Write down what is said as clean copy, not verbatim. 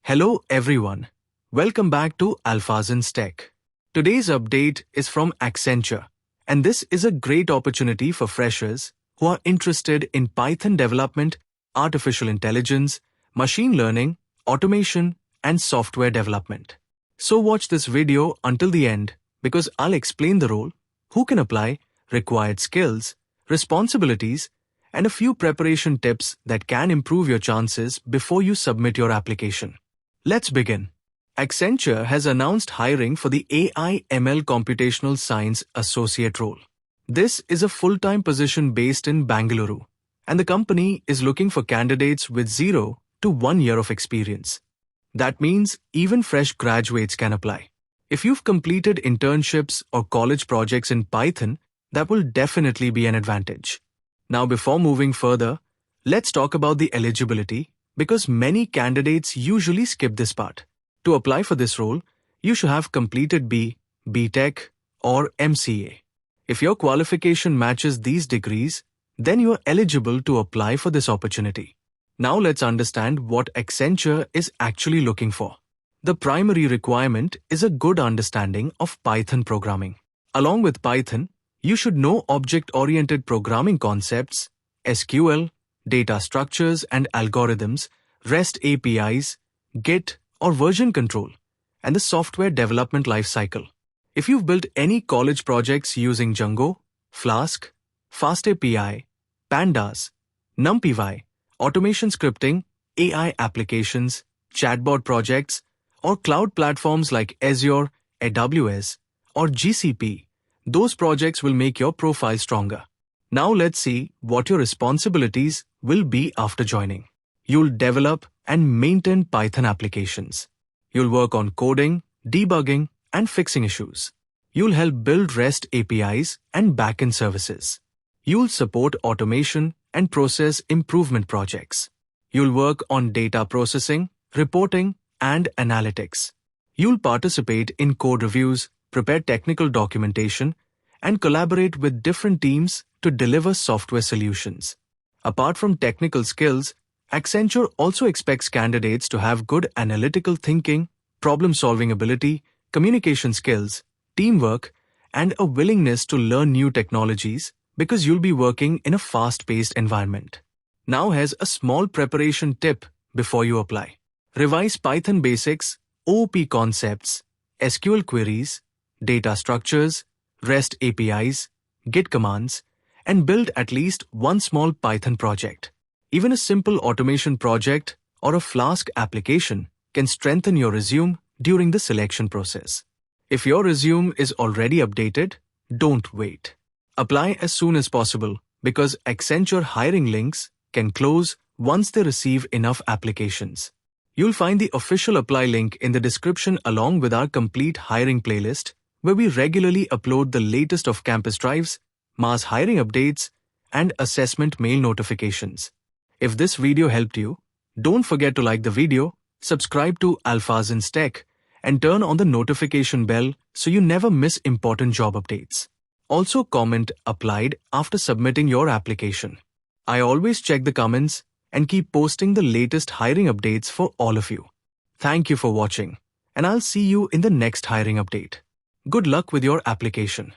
Hello everyone. Welcome back to Alphazan's Tech. Today's update is from Accenture, and this is a great opportunity for freshers who are interested in Python development, artificial intelligence, machine learning, automation, and software development. So watch this video until the end because I'll explain the role, who can apply, required skills, responsibilities, and a few preparation tips that can improve your chances before you submit your application. Let's begin. Accenture has announced hiring for the AI/ML Computational Science Associate role. This is a full-time position based in Bengaluru, and the company is looking for candidates with 0 to 1 year of experience. That means even fresh graduates can apply. If you've completed internships or college projects in Python, that will definitely be an advantage. Now, before moving further, let's talk about the eligibility because many candidates usually skip this part. To apply for this role, you should have completed B.Tech, or MCA. If your qualification matches these degrees, then you are eligible to apply for this opportunity. Now let's understand what Accenture is actually looking for. The primary requirement is a good understanding of Python programming. Along with Python, you should know object-oriented programming concepts, SQL, data structures and algorithms, REST APIs, Git or version control, and the software development lifecycle. If you've built any college projects using Django, Flask, FastAPI, Pandas, NumPy, automation scripting, AI applications, chatbot projects, or cloud platforms like Azure, AWS, or GCP, those projects will make your profile stronger. Now let's see what your responsibilities will be after joining. You'll develop and maintain Python applications. You'll work on coding, debugging, and fixing issues. You'll help build REST APIs and backend services. You'll support automation and process improvement projects. You'll work on data processing, reporting, and analytics. You'll participate in code reviews, prepare technical documentation, and collaborate with different teams to deliver software solutions. Apart from technical skills, Accenture also expects candidates to have good analytical thinking, problem-solving ability, communication skills, teamwork, and a willingness to learn new technologies because you'll be working in a fast-paced environment. Now here's a small preparation tip before you apply. Revise Python basics, OOP concepts, SQL queries, data structures, REST APIs, Git commands, and build at least one small Python project. Even a simple automation project or a Flask application can strengthen your resume during the selection process. If your resume is already updated, don't wait. Apply as soon as possible because Accenture hiring links can close once they receive enough applications. You'll find the official apply link in the description along with our complete hiring playlist, where we regularly upload the latest of campus drives, mass hiring updates, and assessment mail notifications. If this video helped you, don't forget to like the video, subscribe to Alphazan's Tech, and turn on the notification bell so you never miss important job updates. Also comment applied after submitting your application. I always check the comments and keep posting the latest hiring updates for all of you. Thank you for watching, and I'll see you in the next hiring update. Good luck with your application.